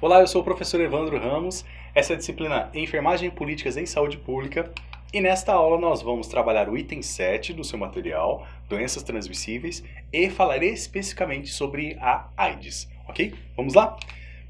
Olá, eu sou o professor Evandro Ramos, essa é a disciplina Enfermagem e Políticas em Saúde Pública e nesta aula nós vamos trabalhar o item 7 do seu material, doenças transmissíveis, e falar especificamente sobre a AIDS, ok? Vamos lá?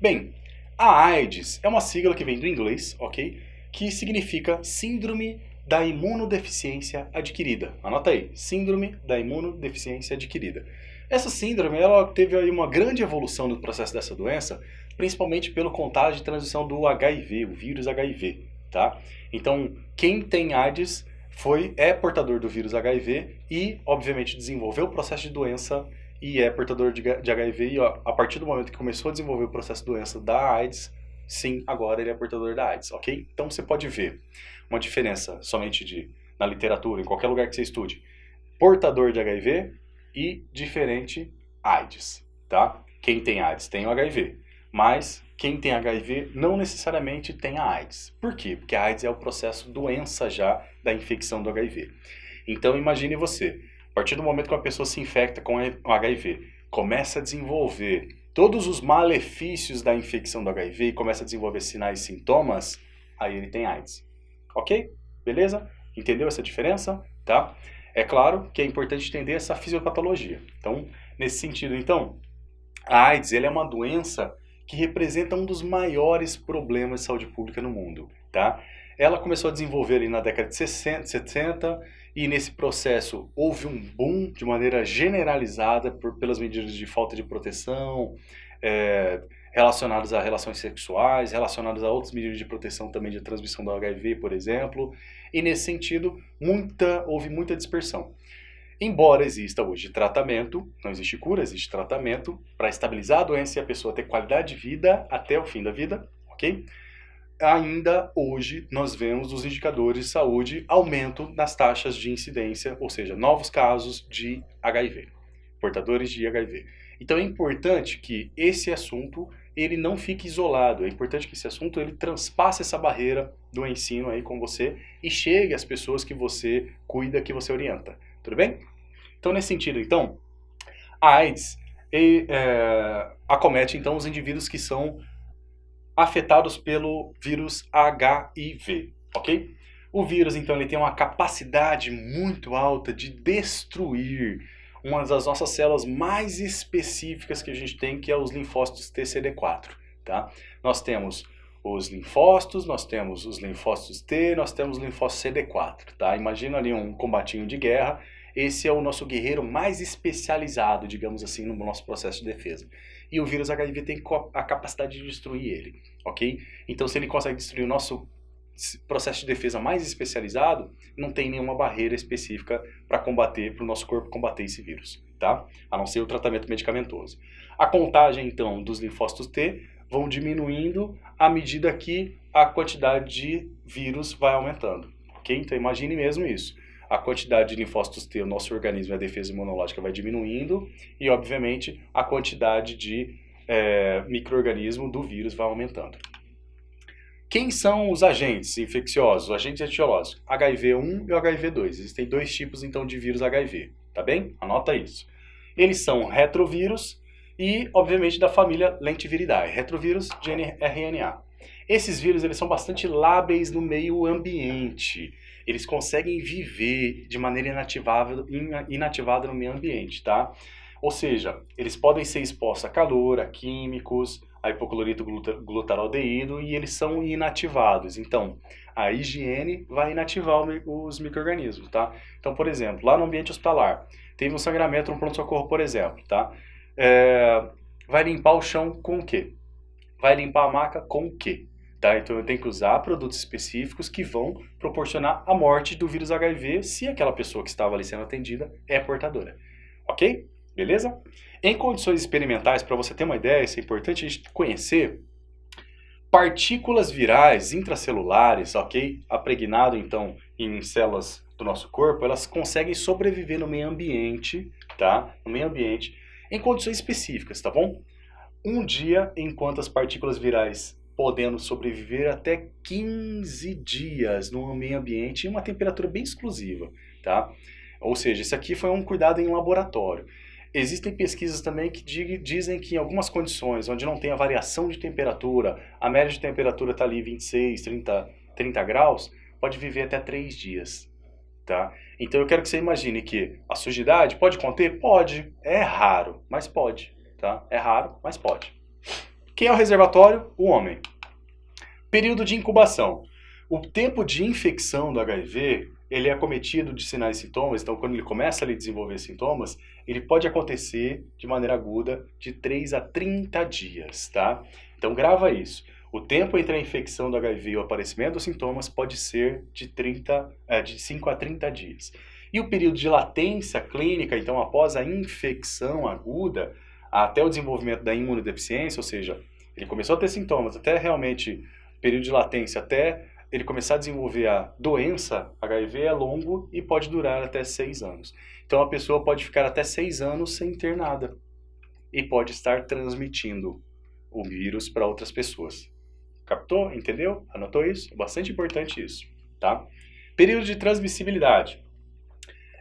Bem, a AIDS é uma sigla que vem do inglês, ok? Que significa Síndrome da Imunodeficiência Adquirida. Anota aí, Síndrome da Imunodeficiência Adquirida. Essa síndrome ela teve aí uma grande evolução no processo dessa doença, principalmente pelo contágio de transmissão do HIV, o vírus HIV, tá? Então, quem tem AIDS é portador do vírus HIV e, obviamente, desenvolveu o processo de doença e é portador de HIV e a partir do momento que começou a desenvolver o processo de doença da AIDS, sim, agora ele é portador da AIDS, ok? Então você pode ver uma diferença somente na literatura, em qualquer lugar que você estude, portador de HIV e diferente AIDS, tá? Quem tem AIDS tem o HIV. Mas quem tem HIV não necessariamente tem a AIDS. Por quê? Porque a AIDS é o processo doença já da infecção do HIV. Então imagine você, a partir do momento que uma pessoa se infecta com o HIV, começa a desenvolver todos os malefícios da infecção do HIV e começa a desenvolver sinais e sintomas, aí ele tem AIDS. Ok? Beleza? Entendeu essa diferença? Tá? É claro que é importante entender essa fisiopatologia. Então, nesse sentido, então, a AIDS ele é uma doença que representa um dos maiores problemas de saúde pública no mundo, tá? Ela começou a desenvolver ali na década de 70 e nesse processo houve um boom de maneira generalizada pelas medidas de falta de proteção, relacionadas a relações sexuais, relacionadas a outras medidas de proteção também de transmissão do HIV, por exemplo, e nesse sentido houve muita dispersão. Embora exista hoje tratamento, não existe cura, existe tratamento para estabilizar a doença e a pessoa ter qualidade de vida até o fim da vida, ok? Ainda hoje nós vemos os indicadores de saúde aumento nas taxas de incidência, ou seja, novos casos de HIV, portadores de HIV. Então é importante que esse assunto ele não fique isolado, é importante que esse assunto ele transpasse essa barreira do ensino aí com você e chegue às pessoas que você cuida, que você orienta. Tudo bem? Então, nesse sentido, então, a AIDS acomete, então, os indivíduos que são afetados pelo vírus HIV, ok? O vírus, então, ele tem uma capacidade muito alta de destruir uma das nossas células mais específicas que a gente tem, que é os linfócitos TCD4, tá? Nós temos os linfócitos, nós temos os linfócitos T, nós temos os linfócitos CD4, tá? Imagina ali um combatinho de guerra, esse é o nosso guerreiro mais especializado, digamos assim, no nosso processo de defesa. E o vírus HIV tem a capacidade de destruir ele, ok? Então se ele consegue destruir o nosso processo de defesa mais especializado, não tem nenhuma barreira específica para o nosso corpo combater esse vírus, tá? A não ser o tratamento medicamentoso. A contagem, então, dos linfócitos T vão diminuindo à medida que a quantidade de vírus vai aumentando, ok? Então imagine mesmo isso. A quantidade de linfócitos T, o nosso organismo, a defesa imunológica vai diminuindo e, obviamente, a quantidade de micro-organismo do vírus vai aumentando. Quem são os agentes infecciosos, os agentes etiológicos? HIV1 e o HIV2. Existem dois tipos, então, de vírus HIV, tá bem? Anota isso. Eles são retrovírus e, obviamente, da família Lentiviridae, retrovírus de RNA. Esses vírus eles são bastante lábeis no meio ambiente. Eles conseguem viver de maneira inativada no meio ambiente, tá? Ou seja, eles podem ser expostos a calor, a químicos, a hipoclorito glutaraldeído e eles são inativados. Então, a higiene vai inativar os micro-organismos, tá? Então, por exemplo, lá no ambiente hospitalar, teve um sangramento no pronto-socorro, por exemplo, tá? Vai limpar o chão com o quê? Vai limpar a maca com o quê? Tá? Então eu tenho que usar produtos específicos que vão proporcionar a morte do vírus HIV se aquela pessoa que estava ali sendo atendida é portadora. Ok? Beleza? Em condições experimentais, para você ter uma ideia, isso é importante a gente conhecer, partículas virais intracelulares, ok? Apregnado então em células do nosso corpo, elas conseguem sobreviver no meio ambiente, tá? No meio ambiente, em condições específicas, tá bom? Um dia enquanto as partículas virais podendo sobreviver até 15 dias no meio ambiente em uma temperatura bem exclusiva, tá? Ou seja, isso aqui foi um cuidado em laboratório. Existem pesquisas também que dizem que em algumas condições onde não tem a variação de temperatura, a média de temperatura está ali 26, 30 graus, pode viver até 3 dias. Tá? Então eu quero que você imagine que a sujidade pode conter? Pode. É raro, mas pode. Tá? É raro, mas pode. Quem é o reservatório? O homem. Período de incubação. O tempo de infecção do HIV, ele é acometido de sinais e sintomas, então quando ele começa a desenvolver sintomas, ele pode acontecer de maneira aguda de 3 a 30 dias, tá? Então grava isso. O tempo entre a infecção do HIV e o aparecimento dos sintomas pode ser de 5 a 30 dias. E o período de latência clínica, então após a infecção aguda, até o desenvolvimento da imunodeficiência, ou seja, ele começou a ter sintomas, até realmente período de latência, até ele começar a desenvolver a doença HIV é longo e pode durar até 6 anos. Então a pessoa pode ficar até 6 anos sem ter nada e pode estar transmitindo o vírus para outras pessoas. Captou? Entendeu? Anotou isso? É bastante importante isso, tá? Período de transmissibilidade.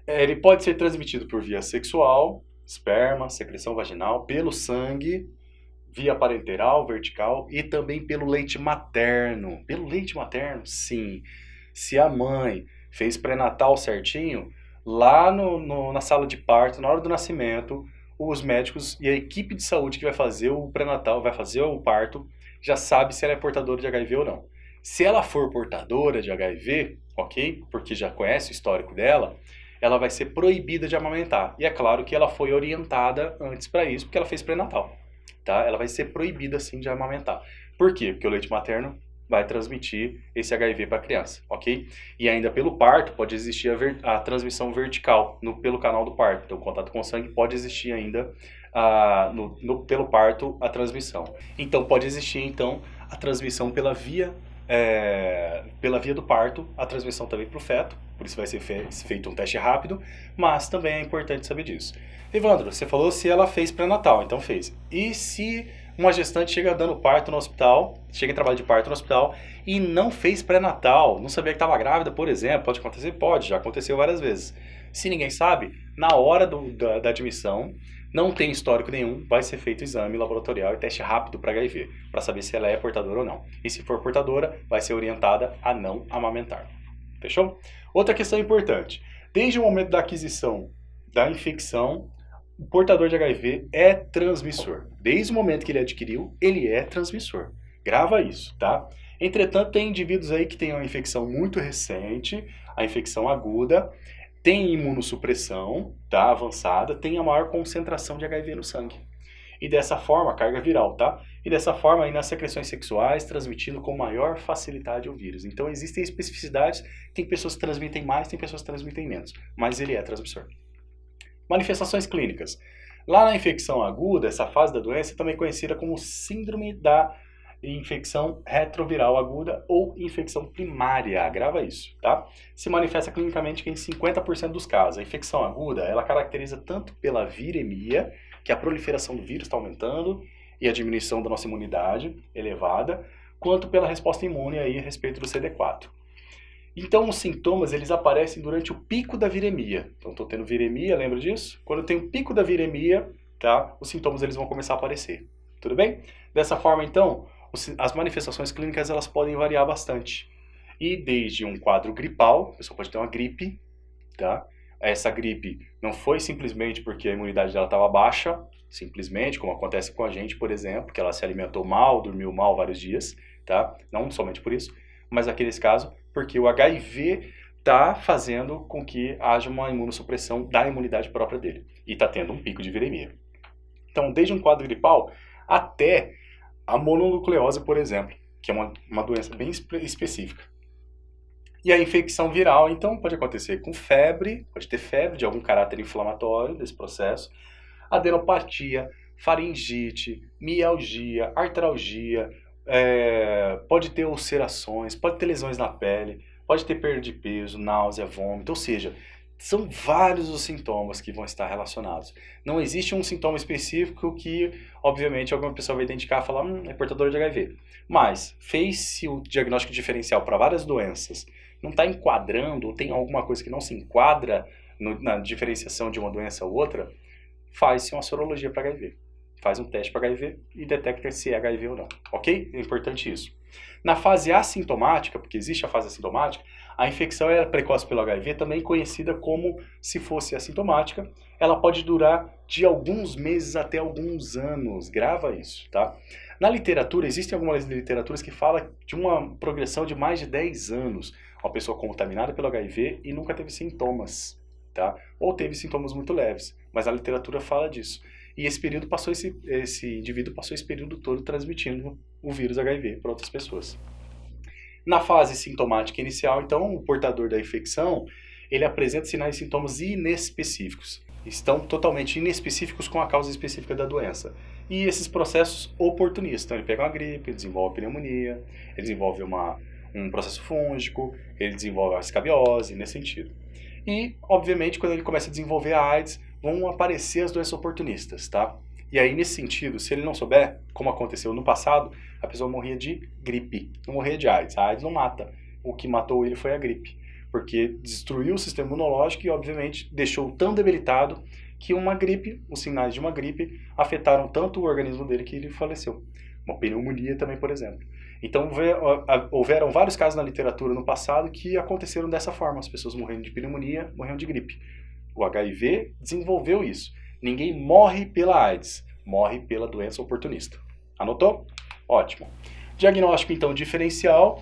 Ele pode ser transmitido por via sexual, esperma, secreção vaginal, pelo sangue, via parenteral, vertical e também pelo leite materno. Pelo leite materno? Sim. Se a mãe fez pré-natal certinho, lá na sala de parto, na hora do nascimento, os médicos e a equipe de saúde que vai fazer o pré-natal, vai fazer o parto, já sabe se ela é portadora de HIV ou não. Se ela for portadora de HIV, ok? Porque já conhece o histórico dela, ela vai ser proibida de amamentar. E é claro que ela foi orientada antes para isso, porque ela fez pré-natal. Tá? Ela vai ser proibida sim de amamentar. Por quê? Porque o leite materno vai transmitir esse HIV para a criança, ok? E ainda pelo parto pode existir a transmissão vertical pelo canal do parto. Então o contato com o sangue pode existir ainda pelo parto a transmissão. Então pode existir então a transmissão pela via do parto, a transmissão também para o feto, por isso vai ser feito um teste rápido, mas também é importante saber disso. Evandro, você falou se ela fez pré-natal, então fez. E se uma gestante chega dando parto no hospital, chega em trabalho de parto no hospital e não fez pré-natal, não sabia que estava grávida, por exemplo, pode acontecer? Pode, já aconteceu várias vezes. Se ninguém sabe, na hora da admissão, não tem histórico nenhum, vai ser feito exame laboratorial e teste rápido para HIV, para saber se ela é portadora ou não. E se for portadora, vai ser orientada a não amamentar. Fechou? Outra questão importante. Desde o momento da aquisição da infecção, o portador de HIV é transmissor. Desde o momento que ele adquiriu, ele é transmissor. Grava isso, tá? Entretanto, tem indivíduos aí que têm uma infecção muito recente, a infecção aguda, tem imunossupressão, tá, avançada, tem a maior concentração de HIV no sangue. E dessa forma, carga viral, tá? E dessa forma, aí nas secreções sexuais, transmitindo com maior facilidade o vírus. Então, existem especificidades, tem pessoas que transmitem mais, tem pessoas que transmitem menos, mas ele é transmissor. Manifestações clínicas. Lá na infecção aguda, essa fase da doença é também conhecida como síndrome da infecção retroviral aguda ou infecção primária. Grava isso, tá? Se manifesta clinicamente em 50% dos casos. A infecção aguda, ela caracteriza tanto pela viremia, que a proliferação do vírus está aumentando e a diminuição da nossa imunidade elevada, quanto pela resposta imune aí a respeito do CD4. Então, os sintomas, eles aparecem durante o pico da viremia. Então, estou tendo viremia, lembra disso? Quando eu tenho o pico da viremia, tá? Os sintomas eles vão começar a aparecer. Tudo bem? Dessa forma, então, as manifestações clínicas elas podem variar bastante. E desde um quadro gripal, a pessoa pode ter uma gripe, tá? Essa gripe não foi simplesmente porque a imunidade dela estava baixa, simplesmente, como acontece com a gente, por exemplo, que ela se alimentou mal, dormiu mal vários dias, tá? Não somente por isso, mas naqueles casos, porque o HIV está fazendo com que haja uma imunossupressão da imunidade própria dele. E está tendo um pico de viremia. Então, desde um quadro gripal até a mononucleose, por exemplo, que é uma doença bem específica. E a infecção viral, então, pode acontecer com febre, pode ter febre de algum caráter inflamatório desse processo, adenopatia, faringite, mialgia, artralgia, pode ter ulcerações, pode ter lesões na pele, pode ter perda de peso, náusea, vômito, ou seja, São vários os sintomas que vão estar relacionados. Não existe um sintoma específico que, obviamente, alguma pessoa vai identificar e falar, é portador de HIV. Mas, fez-se o diagnóstico diferencial para várias doenças, não está enquadrando, ou tem alguma coisa que não se enquadra na diferenciação de uma doença ou outra, faz-se uma sorologia para HIV. Faz um teste para HIV e detecta se é HIV ou não. Ok? É importante isso. Na fase assintomática, porque existe a fase assintomática, a infecção é precoce pelo HIV, também conhecida como se fosse assintomática. Ela pode durar de alguns meses até alguns anos. Grava isso, tá? Na literatura, existem algumas literaturas que falam de uma progressão de mais de 10 anos. Uma pessoa contaminada pelo HIV e nunca teve sintomas, tá? Ou teve sintomas muito leves, mas a literatura fala disso. E esse indivíduo passou esse período todo transmitindo o vírus HIV para outras pessoas. Na fase sintomática inicial, então, o portador da infecção, ele apresenta sinais e sintomas inespecíficos. Estão totalmente inespecíficos com a causa específica da doença. E esses processos oportunistas. Então, ele pega uma gripe, ele desenvolve pneumonia, ele desenvolve um processo fúngico, ele desenvolve a escabiose, nesse sentido. E, obviamente, quando ele começa a desenvolver a AIDS, vão aparecer as doenças oportunistas, tá? E aí, nesse sentido, se ele não souber, como aconteceu no passado, a pessoa morria de gripe, não morria de AIDS. A AIDS não mata. O que matou ele foi a gripe, porque destruiu o sistema imunológico e, obviamente, deixou tão debilitado que os sinais de uma gripe, afetaram tanto o organismo dele que ele faleceu. Uma pneumonia também, por exemplo. Então, houveram vários casos na literatura no passado que aconteceram dessa forma. As pessoas morrendo de pneumonia, morrendo de gripe. O HIV desenvolveu isso. Ninguém morre pela AIDS, morre pela doença oportunista. Anotou? Ótimo. Diagnóstico, então, diferencial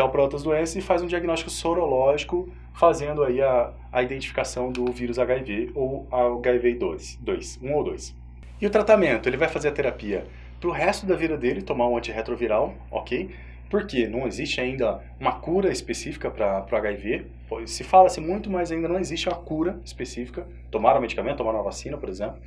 para outras doenças e faz um diagnóstico sorológico, fazendo aí a identificação do vírus HIV ou HIV-2, 1 ou 2. E o tratamento? Ele vai fazer a terapia para o resto da vida dele, tomar um antirretroviral, ok? Porque não existe ainda uma cura específica para o HIV. Se fala-se muito, mas ainda não existe uma cura específica. Tomar um medicamento, tomar uma vacina, por exemplo.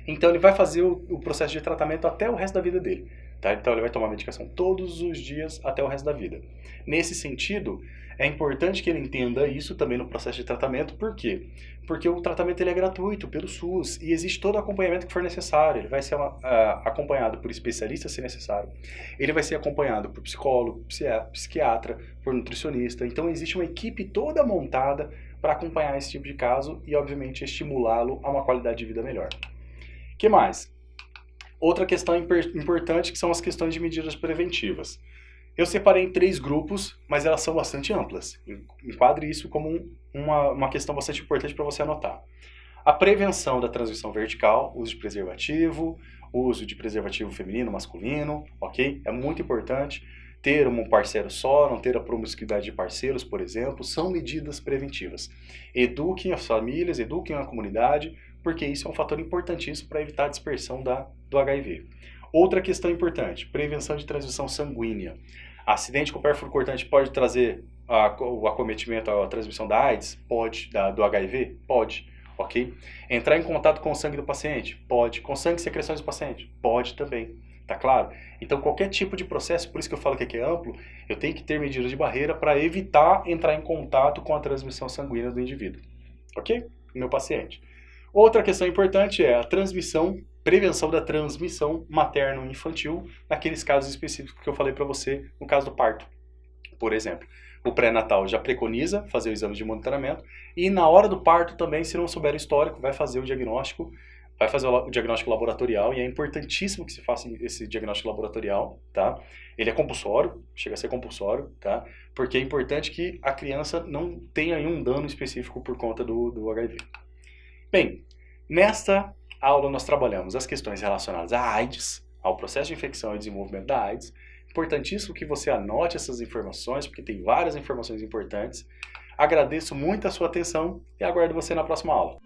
Então ele vai fazer o processo de tratamento até o resto da vida dele. Tá? Então ele vai tomar medicação todos os dias até o resto da vida. Nesse sentido, é importante que ele entenda isso também no processo de tratamento. Por quê? Porque o tratamento ele é gratuito pelo SUS e existe todo o acompanhamento que for necessário. Ele vai ser acompanhado por especialistas se necessário. Ele vai ser acompanhado por psicólogo, psiquiatra, por nutricionista. Então existe uma equipe toda montada para acompanhar esse tipo de caso e, obviamente, estimulá-lo a uma qualidade de vida melhor. O que mais? Outra questão importante que são as questões de medidas preventivas. Eu separei em 3 grupos, mas elas são bastante amplas. Enquadre isso como uma questão bastante importante para você anotar. A prevenção da transmissão vertical, uso de preservativo, uso de preservativo feminino, masculino, ok? É muito importante ter um parceiro só, não ter a promiscuidade de parceiros, por exemplo, são medidas preventivas. Eduquem as famílias, eduquem a comunidade, porque isso é um fator importantíssimo para evitar a dispersão do HIV. Outra questão importante, prevenção de transmissão sanguínea. Acidente com pérfuro cortante pode trazer o acometimento, a transmissão da AIDS? Pode. Do HIV? Pode. Ok? Entrar em contato com o sangue do paciente? Pode. Com sangue e secreções do paciente? Pode também. Tá claro? Então, qualquer tipo de processo, por isso que eu falo que aqui é amplo, eu tenho que ter medidas de barreira para evitar entrar em contato com a transmissão sanguínea do indivíduo. Ok? Meu paciente. Outra questão importante é a prevenção da transmissão materno-infantil, naqueles casos específicos que eu falei para você, no caso do parto. Por exemplo, o pré-natal já preconiza fazer o exame de monitoramento e na hora do parto também, se não souber o histórico, vai fazer o diagnóstico laboratorial e é importantíssimo que se faça esse diagnóstico laboratorial, tá? Ele é compulsório, chega a ser compulsório, tá? Porque é importante que a criança não tenha nenhum dano específico por conta do HIV. Bem, nesta aula nós trabalhamos as questões relacionadas à AIDS, ao processo de infecção e desenvolvimento da AIDS. Importantíssimo que você anote essas informações, porque tem várias informações importantes. Agradeço muito a sua atenção e aguardo você na próxima aula.